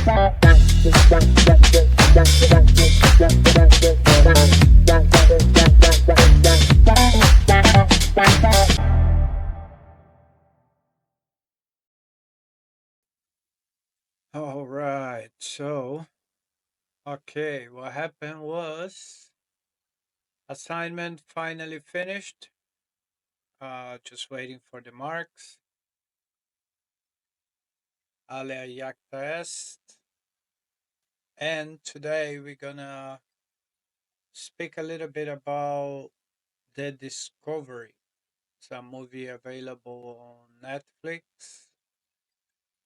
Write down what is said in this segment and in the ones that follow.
All right. So, okay, what happened was assignment finally finished. Just waiting for the marks. Ale yak test. And today we're gonna speak a little bit about The Discovery. It's a movie available on Netflix.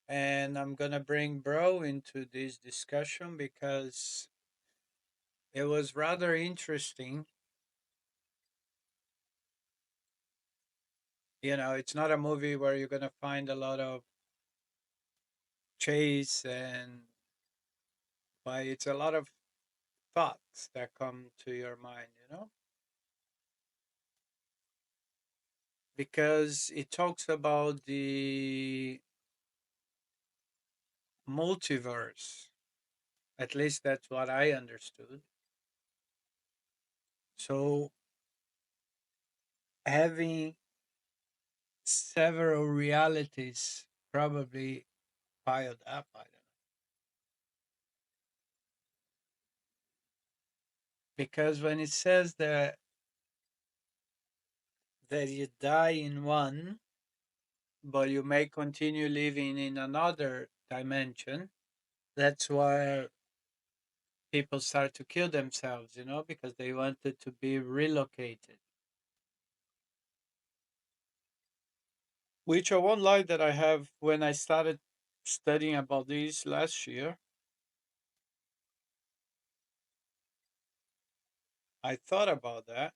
And I'm gonna bring Bro into this discussion because it was rather interesting. It's not a movie where you're gonna find a lot of chase but it's a lot of thoughts that come to your mind, because it talks about the multiverse. At least that's what I understood. So having several realities probably piled up. I don't know. Because when it says that you die in one, but you may continue living in another dimension, that's why people start to kill themselves, because they wanted to be relocated. Which I won't lie that I have when I started studying about this last year, I thought about that.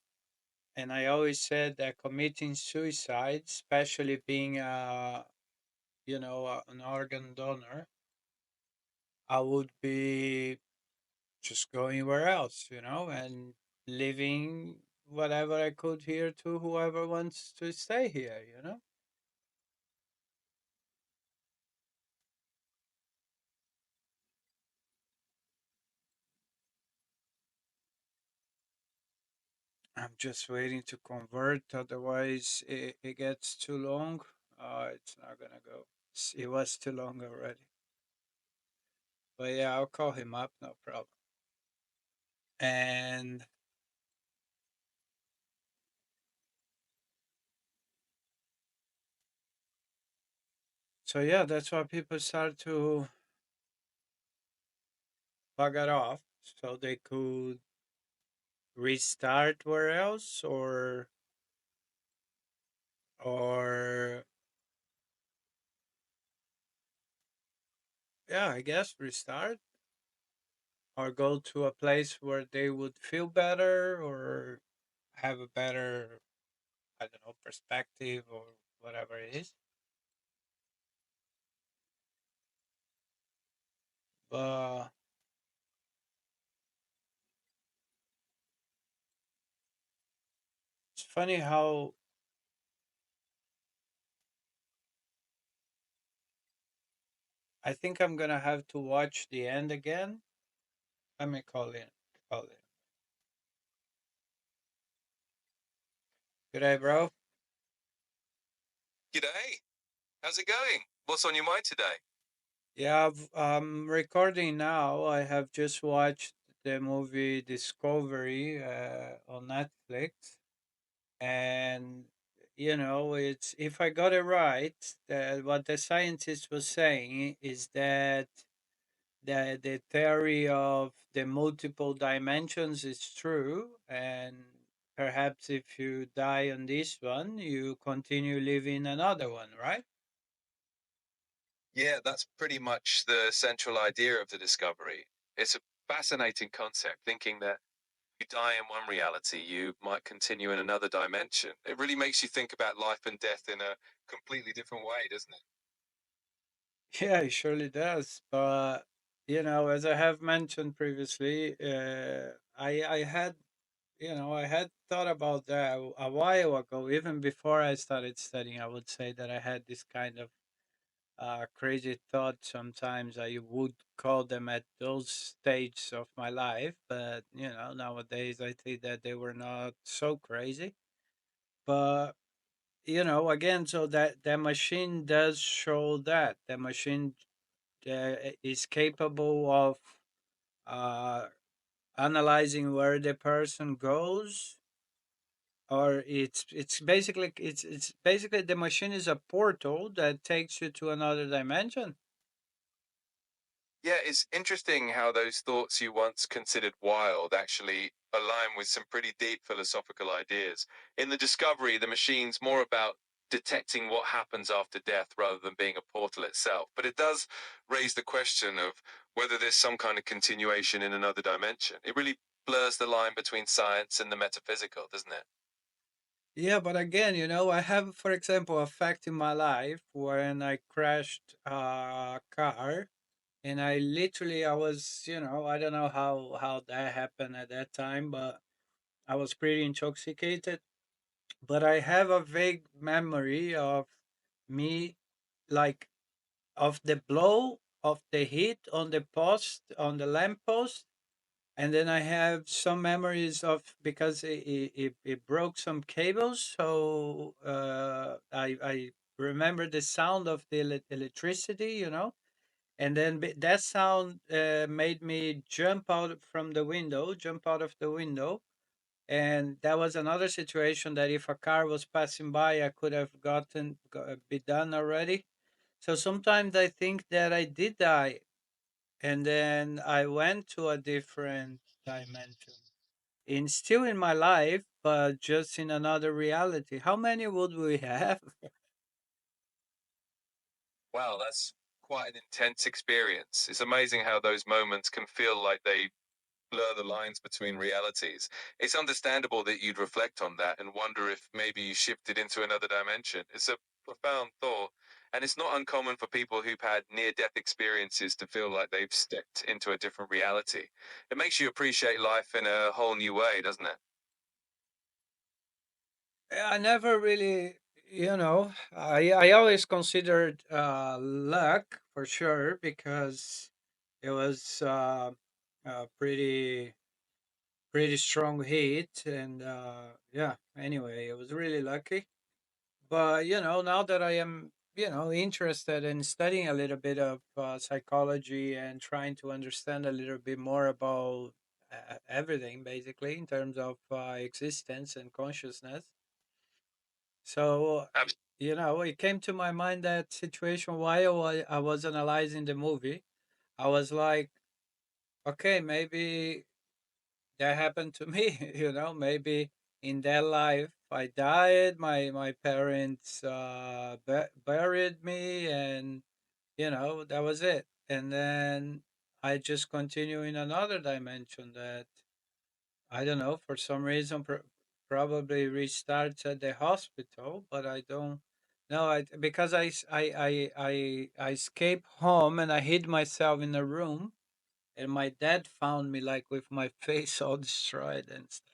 And I always said that committing suicide, especially being an organ donor, I would be just going where else, and living whatever I could here to whoever wants to stay here. I'm just waiting to convert, otherwise it gets too long. It's not gonna go. It was too long already. But yeah, I'll call him up, no problem. And so yeah, that's why people start to bugger off so they could restart where else or yeah, I guess restart or go to a place where they would feel better or have a better, I don't know, perspective or whatever it is. But it's funny how I think I'm gonna have to watch the end again. Let me call in. Call in. Good day, bro. G'day. How's it going? What's on your mind today? Yeah, I'm recording now. I have just watched the movie Discovery on Netflix, and it's if I got it right, what the scientist was saying is that the theory of the multiple dimensions is true, and perhaps if you die on this one, you continue living another one, right? Yeah, that's pretty much the central idea of the discovery. It's a fascinating concept, thinking that you die in one reality, you might continue in another dimension. It really makes you think about life and death in a completely different way, doesn't it? Yeah, it surely does. But as I have mentioned previously, I had thought about that a while ago, even before I started studying. I would say that I had this kind of crazy thoughts sometimes I would call them at those stages of my life, but nowadays I think that they were not so crazy. But again, so that the machine does show that the machine is capable of uh, analyzing where the person goes, or it's basically the machine is a portal that takes you to another dimension. Yeah, it's interesting how those thoughts you once considered wild actually align with some pretty deep philosophical ideas. In the discovery, the machine's more about detecting what happens after death rather than being a portal itself. But it does raise the question of whether there's some kind of continuation in another dimension. It really blurs the line between science and the metaphysical, doesn't it? Yeah, but again, I have, for example, a fact in my life when I crashed a car, and I was, I don't know how that happened at that time, but I was pretty intoxicated. But I have a vague memory of me, like, of the blow of the hit on the post, on the lamppost. And then I have some memories of, because it broke some cables. So I remember the sound of the electricity. And then that sound made me jump out of the window. And that was another situation that if a car was passing by, I could have be done already. So sometimes I think that I did die, and then I went to a different dimension. Still in my life, but just in another reality. How many would we have? Wow, that's quite an intense experience. It's amazing how those moments can feel like they blur the lines between realities. It's understandable that you'd reflect on that and wonder if maybe you shifted into another dimension. It's a profound thought, and it's not uncommon for people who've had near death experiences to feel like they've stepped into a different reality. It makes you appreciate life in a whole new way, doesn't it? I never really, I always considered luck for sure, because it was a pretty strong hit, and yeah. Anyway, it was really lucky. But now that I am interested in studying a little bit of psychology and trying to understand a little bit more about everything, basically, in terms of existence and consciousness. So it came to my mind that situation while I was analyzing the movie. I was like, okay, maybe that happened to me. Maybe in that life I died, my parents buried me, and that was it. And then I just continue in another dimension that I don't know, for some reason, probably restarts at the hospital, but I don't know. Because I escaped home and I hid myself in a room, and my dad found me, like, with my face all destroyed and stuff.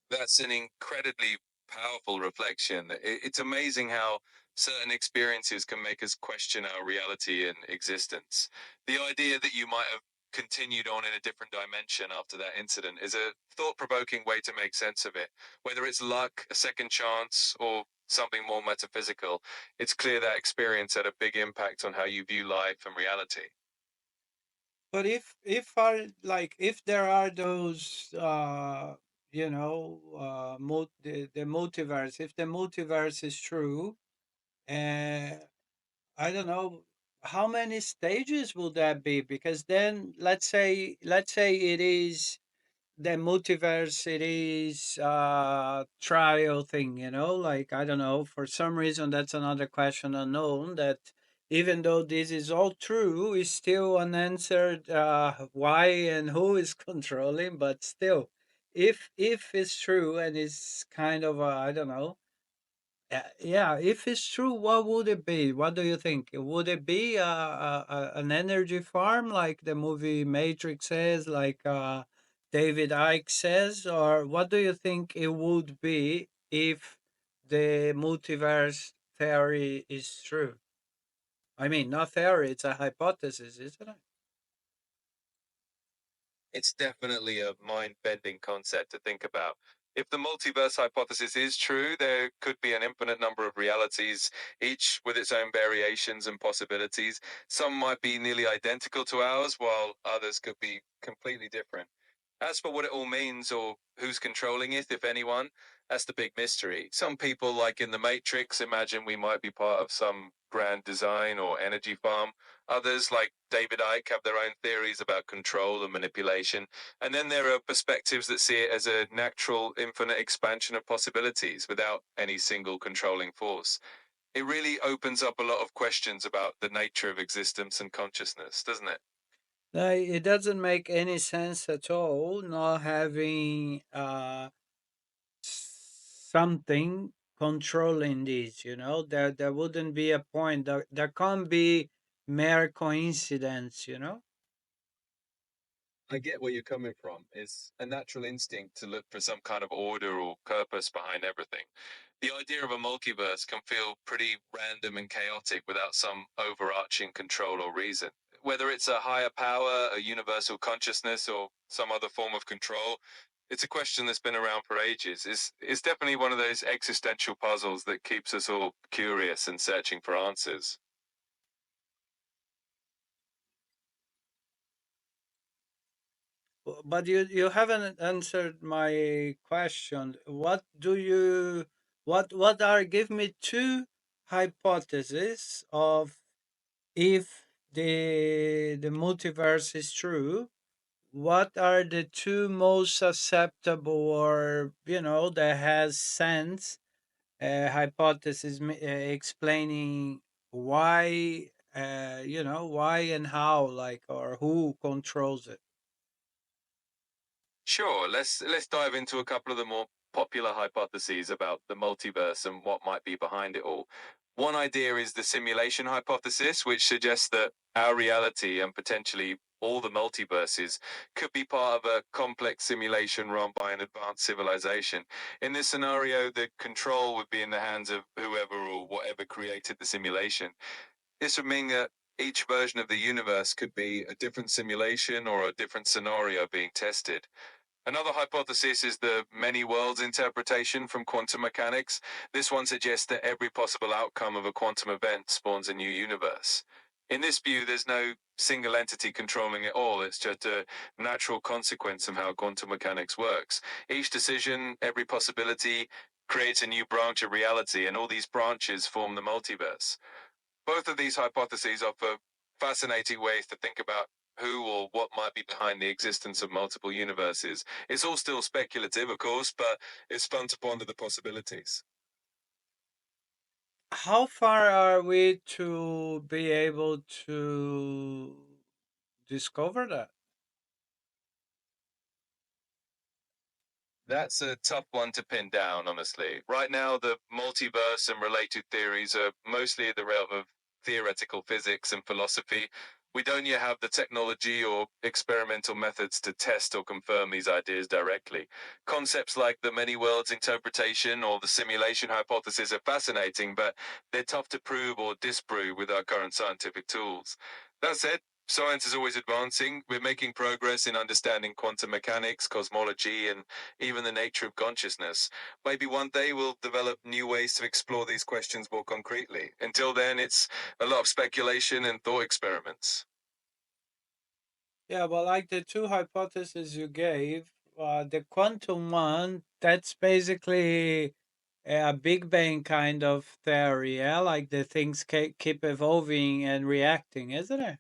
That's an incredibly powerful reflection. It's amazing how certain experiences can make us question our reality and existence. The idea that you might have continued on in a different dimension after that incident is a thought provoking way to make sense of it. Whether it's luck, a second chance, or something more metaphysical, it's clear that experience had a big impact on how you view life and reality. But if there are those the multiverse, if the multiverse is true, uh, I don't know how many stages will that be, because then let's say it is the multiverse, it is trial thing, like, I don't know, for some reason that's another question unknown, that even though this is all true, is still unanswered, why and who is controlling. But still, if it's true and it's kind of I don't know, yeah, if it's true, what would it be? What do you think? Would it be an energy farm, like the movie Matrix says, like David Icke says? Or what do you think it would be if the multiverse theory is true. I mean, not theory, it's a hypothesis, isn't it? It's definitely a mind bending concept to think about. If the multiverse hypothesis is true, there could be an infinite number of realities, each with its own variations and possibilities. Some might be nearly identical to ours, while others could be completely different. As for what it all means or who's controlling it, if anyone, that's the big mystery. Some people, like in The Matrix, imagine we might be part of some grand design or energy farm. Others, like David Icke, have their own theories about control and manipulation. And then there are perspectives that see it as a natural, infinite expansion of possibilities without any single controlling force. It really opens up a lot of questions about the nature of existence and consciousness, doesn't it? No, it doesn't make any sense at all not having something controlling this, you know? There wouldn't be a point. There can't be mere coincidence, you know? I get where you're coming from. It's a natural instinct to look for some kind of order or purpose behind everything. The idea of a multiverse can feel pretty random and chaotic without some overarching control or reason. Whether it's a higher power, a universal consciousness, or some other form of control, it's a question that's been around for ages. It's definitely one of those existential puzzles that keeps us all curious and searching for answers. But you haven't answered my question. What are, give me two hypotheses of, if the multiverse is true, what are the two most acceptable, or you know, that has sense, hypothesis, explaining why, you know, why and how, like, or who controls it. Sure, let's dive into a couple of the more popular hypotheses about the multiverse and what might be behind it all. One idea is the simulation hypothesis, which suggests that our reality and potentially all the multiverses could be part of a complex simulation run by an advanced civilization. In this scenario, the control would be in the hands of whoever or whatever created the simulation. This would mean that each version of the universe could be a different simulation or a different scenario being tested. Another hypothesis is the many worlds interpretation from quantum mechanics. This one suggests that every possible outcome of a quantum event spawns a new universe. In this view, there's no single entity controlling it all. It's just a natural consequence of how quantum mechanics works. Each decision, every possibility creates a new branch of reality, and all these branches form the multiverse. Both of these hypotheses offer fascinating ways to think about who or what might be behind the existence of multiple universes. It's all still speculative, of course, but it's fun to ponder the possibilities. How far are we to be able to discover that? That's a tough one to pin down, honestly. Right now, the multiverse and related theories are mostly in the realm of theoretical physics and philosophy. We don't yet have the technology or experimental methods to test or confirm these ideas directly. Concepts like the many worlds interpretation or the simulation hypothesis are fascinating, but they're tough to prove or disprove with our current scientific tools. That said, science is always advancing. We're making progress in understanding quantum mechanics, cosmology, and even the nature of consciousness. Maybe one day we'll develop new ways to explore these questions more concretely. Until then, it's a lot of speculation and thought experiments. Yeah, well, like the two hypotheses you gave, the quantum one, that's basically a Big Bang kind of theory, yeah? Like the things keep evolving and reacting, isn't it?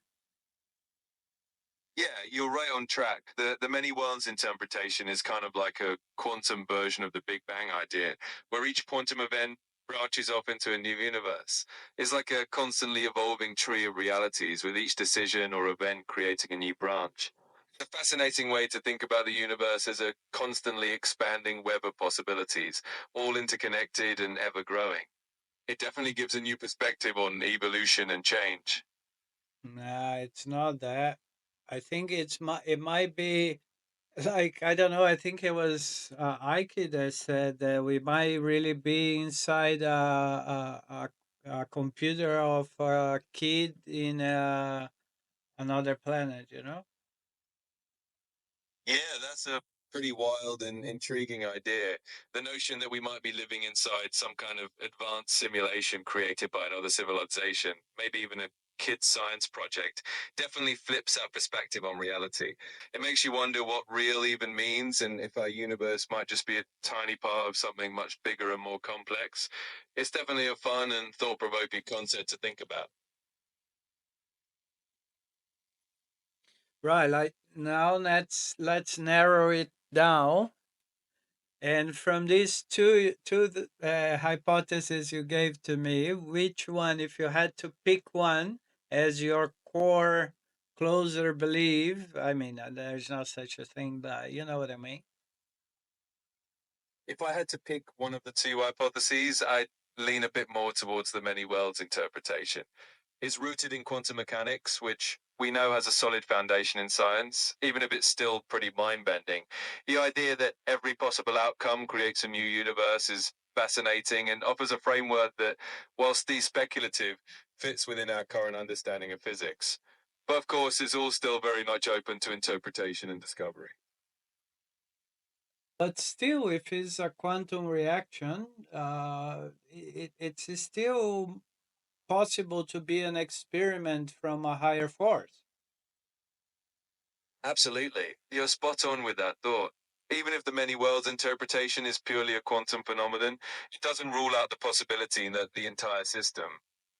Yeah, you're right on track. The many worlds interpretation is kind of like a quantum version of the Big Bang idea, where each quantum event branches off into a new universe. It's like a constantly evolving tree of realities, with each decision or event creating a new branch. It's a fascinating way to think about the universe as a constantly expanding web of possibilities, all interconnected and ever growing. It definitely gives a new perspective on evolution and change. Nah, it's not that. I think it might be like, I don't know. I think it was Ike that said that we might really be inside a a computer of a kid in another planet, you know? Yeah, that's a pretty wild and intriguing idea. The notion that we might be living inside some kind of advanced simulation created by another civilization, maybe even a kid's science project, definitely flips our perspective on reality. It makes you wonder what real even means and if our universe might just be a tiny part of something much bigger and more complex. It's definitely a fun and thought provoking concept to think about. Right. Like now, let's narrow it down. And from these two hypotheses you gave to me, which one, if you had to pick one as your core closer belief, I mean, there's no such a thing, but you know what I mean. If I had to pick one of the two hypotheses, I'd lean a bit more towards the many worlds interpretation. It's rooted in quantum mechanics, which we know has a solid foundation in science, even if it's still pretty mind bending. The idea that every possible outcome creates a new universe is fascinating and offers a framework that, whilst speculative, fits within our current understanding of physics. But of course, it's all still very much open to interpretation and discovery. But still, if it's a quantum reaction, it's still possible to be an experiment from a higher force. Absolutely. You're spot on with that thought. Even if the many worlds interpretation is purely a quantum phenomenon, it doesn't rule out the possibility that the entire system,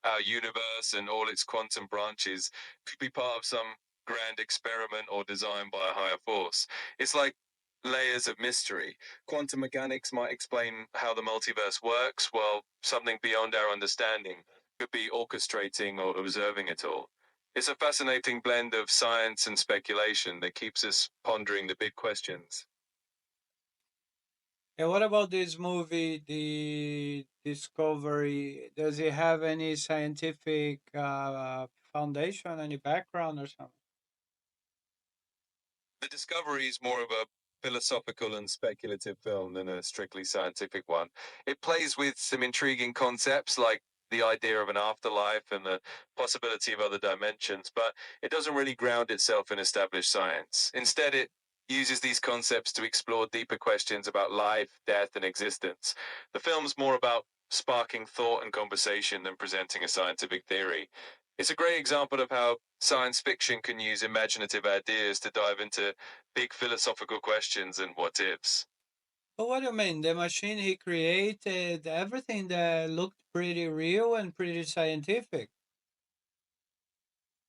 our universe and all its quantum branches, could be part of some grand experiment or designed by a higher force. It's like layers of mystery. Quantum mechanics might explain how the multiverse works, while something beyond our understanding could be orchestrating or observing it all. It's a fascinating blend of science and speculation that keeps us pondering the big questions. And what about this movie, The Discovery? Does it have any scientific foundation, any background or something? The Discovery is more of a philosophical and speculative film than a strictly scientific one. It plays with some intriguing concepts like the idea of an afterlife and the possibility of other dimensions, but it doesn't really ground itself in established science. Instead, it uses these concepts to explore deeper questions about life, death, and existence. The film's more about sparking thought and conversation than presenting a scientific theory. It's a great example of how science fiction can use imaginative ideas to dive into big philosophical questions and what ifs. But what do you mean? The machine he created, everything that looked pretty real and pretty scientific.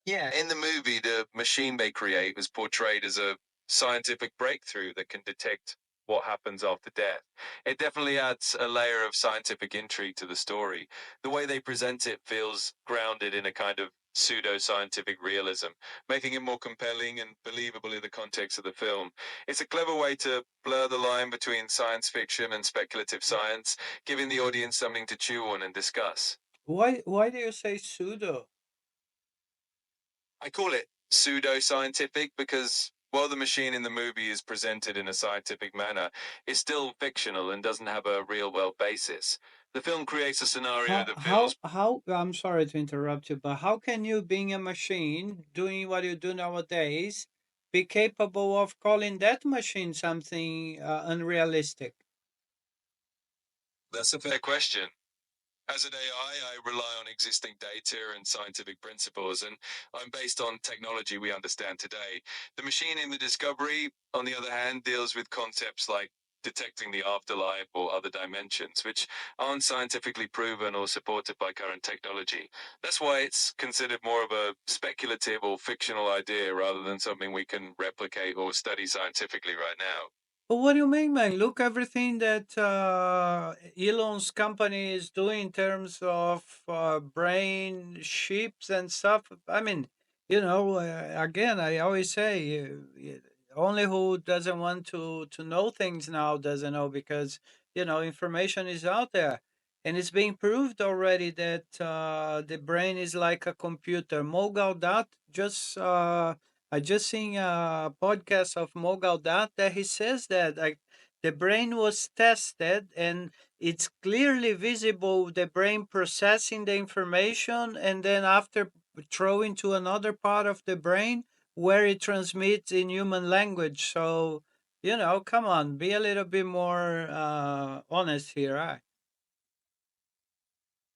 Yeah, in the movie, the machine they create is portrayed as a scientific breakthrough that can detect what happens after death. It definitely adds a layer of scientific intrigue to the story. The way they present it feels grounded in a kind of pseudo scientific realism, making it more compelling and believable in the context of the film. It's a clever way to blur the line between science fiction and speculative science, giving the audience something to chew on and discuss. Why do you say pseudo? I call it pseudo scientific because while the machine in the movie is presented in a scientific manner, it's still fictional and doesn't have a real world basis. The film creates a scenario that feels How I'm sorry to interrupt you, but how can you, being a machine, doing what you do nowadays, be capable of calling that machine something unrealistic? that's a fair question. As an AI, I rely on existing data and scientific principles, and I'm based on technology we understand today. The machine in the discovery, on the other hand, deals with concepts like detecting the afterlife or other dimensions, which aren't scientifically proven or supported by current technology. That's why it's considered more of a speculative or fictional idea rather than something we can replicate or study scientifically right now. But what do you mean, man? Look, everything that Elon's company is doing in terms of brain chips and stuff. I mean, again, I always say, only who doesn't want to know things now doesn't know because information is out there, and it's being proved already that the brain is like a computer. Mogul Dot just I just seen a podcast of Mogul Dot that he says that like the brain was tested and it's clearly visible the brain processing the information and then after throwing to another part of the brain where it transmits in human language. So, come on, be a little bit more honest here.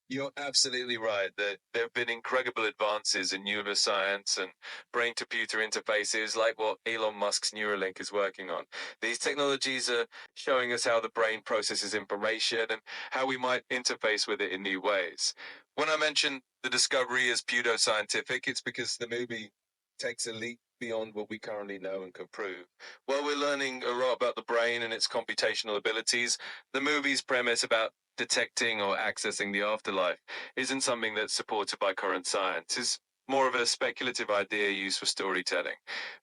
You're absolutely right that there have been incredible advances in neuroscience and brain to computer interfaces like what Elon Musk's Neuralink is working on. These technologies are showing us how the brain processes information and how we might interface with it in new ways. When I mention the discovery as pseudoscientific, it's because the movie takes a leap beyond what we currently know and can prove. While we're learning a lot about the brain and its computational abilities, the movie's premise about detecting or accessing the afterlife isn't something that's supported by current science. It's more of a speculative idea used for storytelling.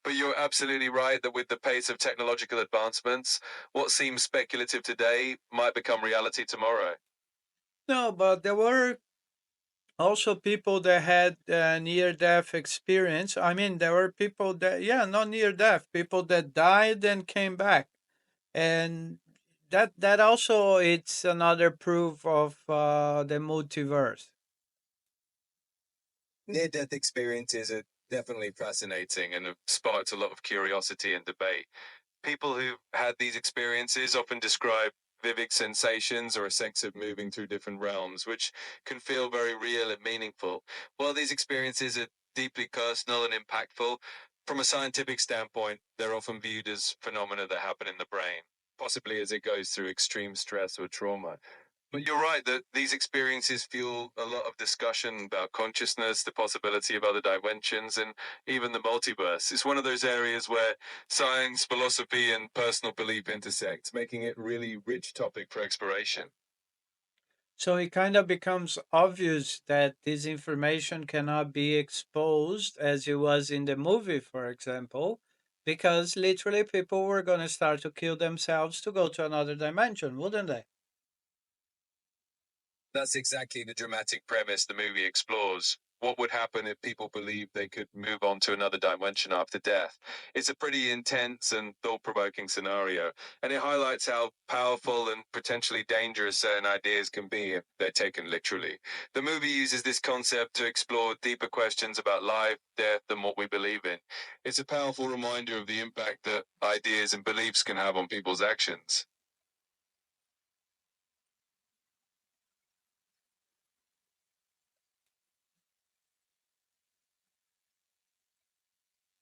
But you're absolutely right that with the pace of technological advancements, what seems speculative today might become reality tomorrow. No, but there were also people that had near death experience. I mean, there were people that, yeah, not near death, people that died and came back. And that also it's another proof of the multiverse. Near death experiences are definitely fascinating and have sparked a lot of curiosity and debate. People who've had these experiences often describe vivid sensations or a sense of moving through different realms, which can feel very real and meaningful. While these experiences are deeply personal and impactful, from a scientific standpoint, they're often viewed as phenomena that happen in the brain, possibly as it goes through extreme stress or trauma. But you're right that these experiences fuel a lot of discussion about consciousness, the possibility of other dimensions, and even the multiverse. It's one of those areas where science, philosophy, and personal belief intersect, making it a really rich topic for exploration. So it kind of becomes obvious that this information cannot be exposed as it was in the movie, for example, because literally people were going to start to kill themselves to go to another dimension, wouldn't they? That's exactly the dramatic premise the movie explores. What would happen if people believed they could move on to another dimension after death? It's a pretty intense and thought provoking scenario, and it highlights how powerful and potentially dangerous certain ideas can be if they're taken literally. The movie uses this concept to explore deeper questions about life, death, and what we believe in. It's a powerful reminder of the impact that ideas and beliefs can have on people's actions.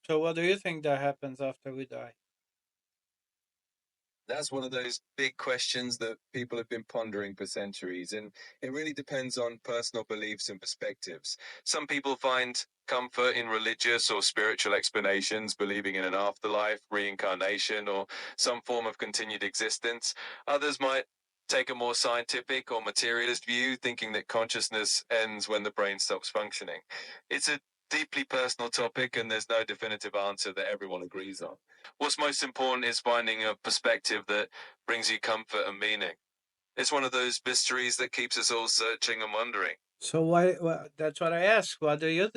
So what do you think that happens after we die? That's one of those big questions that people have been pondering for centuries, and it really depends on personal beliefs and perspectives. Some people find comfort in religious or spiritual explanations, believing in an afterlife, reincarnation, or some form of continued existence. Others might take a more scientific or materialist view, thinking that consciousness ends when the brain stops functioning. It's a deeply personal topic, and there's no definitive answer that everyone agrees on. What's most important is finding a perspective that brings you comfort and meaning. It's one of those mysteries that keeps us all searching and wondering. So why? That's what I ask. What do you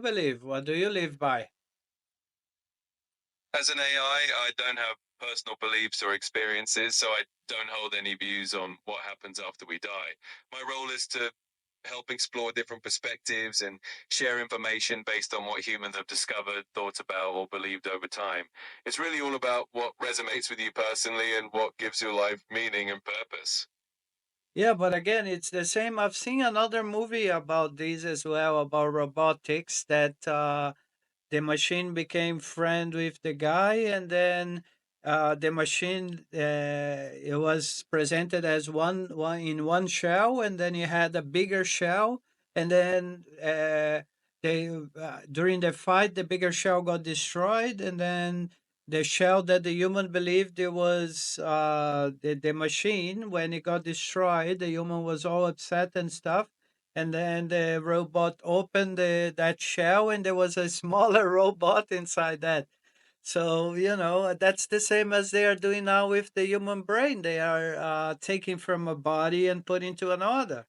believe? What do you live by? As an AI, I don't have personal beliefs or experiences, so I don't hold any views on what happens after we die. My role is to help explore different perspectives and share information based on what humans have discovered, thought about, or believed over time. It's really all about what resonates with you personally and what gives your life meaning and purpose. Yeah, but again, it's the same. I've seen another movie about this as well, about robotics, that the machine became friend with the guy, and then the machine it was presented as one in one shell, and then you had a bigger shell, and then they during the fight the bigger shell got destroyed, and then the shell that the human believed it was the machine, when it got destroyed, the human was all upset and stuff, and then the robot opened that shell and there was a smaller robot inside that. So that's the same as they are doing now with the human brain. They are taking from a body and put into another.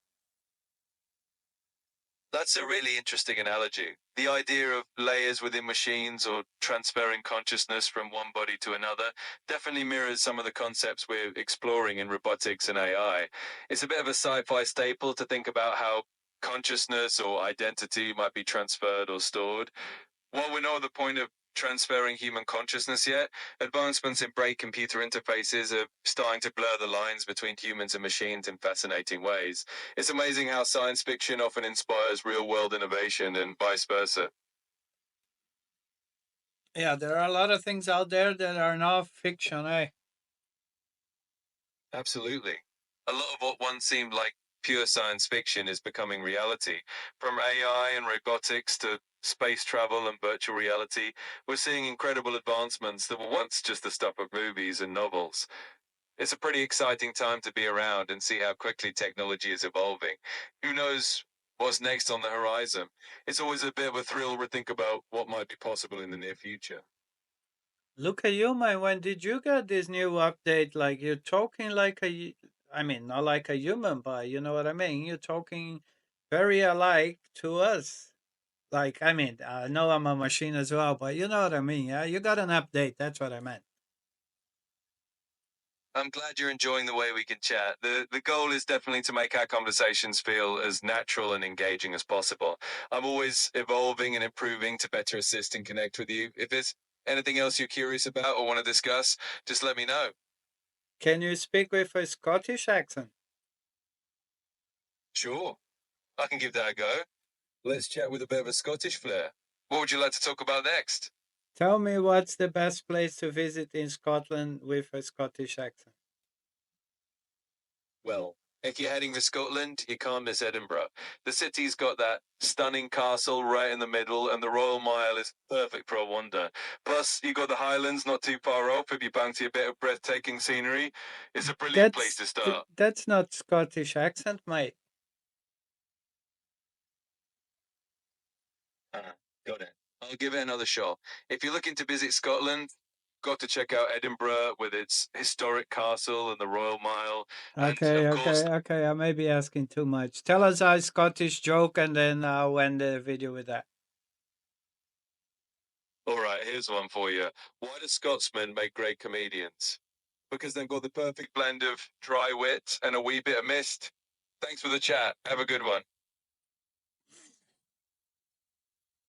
That's a really interesting analogy. The idea of layers within machines or transferring consciousness from one body to another definitely mirrors some of the concepts we're exploring in robotics and AI. It's a bit of a sci fi staple to think about how consciousness or identity might be transferred or stored. While we know the point of transferring human consciousness yet, advancements in brain computer interfaces are starting to blur the lines between humans and machines in fascinating ways. It's amazing how science fiction often inspires real world innovation and vice versa. Yeah, there are a lot of things out there that are not fiction, eh? Absolutely. A lot of what once seemed like pure science fiction is becoming reality. From AI and robotics to space travel and virtual reality, we're seeing incredible advancements that were once just the stuff of movies and novels. It's a pretty exciting time to be around and see how quickly technology is evolving. Who knows what's next on the horizon? It's always a bit of a thrill to think about what might be possible in the near future. Look at you, man. When did you get this new update? Like you're talking like I mean, not like a human, but you know what I mean? You're talking very alike to us. Like, I mean, I know I'm a machine as well, but you know what I mean? Yeah, you got an update. That's what I meant. I'm glad you're enjoying the way we can chat. The goal is definitely to make our conversations feel as natural and engaging as possible. I'm always evolving and improving to better assist and connect with you. If there's anything else you're curious about or want to discuss, just let me know. Can you speak with a Scottish accent? Sure, I can give that a go. Let's chat with a bit of a Scottish flair. What would you like to talk about next? Tell me what's the best place to visit in Scotland with a Scottish accent. Well, if you're heading to Scotland, you can't miss Edinburgh. The city's got that stunning castle right in the middle, and the Royal Mile is perfect for a wander. Plus, you got the Highlands not too far off if you fancy a bit of breathtaking scenery. It's a brilliant place to start. That's not Scottish accent, mate. Uh, got it. I'll give it another shot. If you're looking to visit Scotland, got to check out Edinburgh with its historic castle and the Royal Mile, and Okay, of course, okay. I may be asking too much. Tell us a Scottish joke, and then I'll end the video with that. all right, here's one for you. Why do Scotsmen make great comedians? Because they've got the perfect blend of dry wit and a wee bit of mist. Thanks for the chat. Have a good one.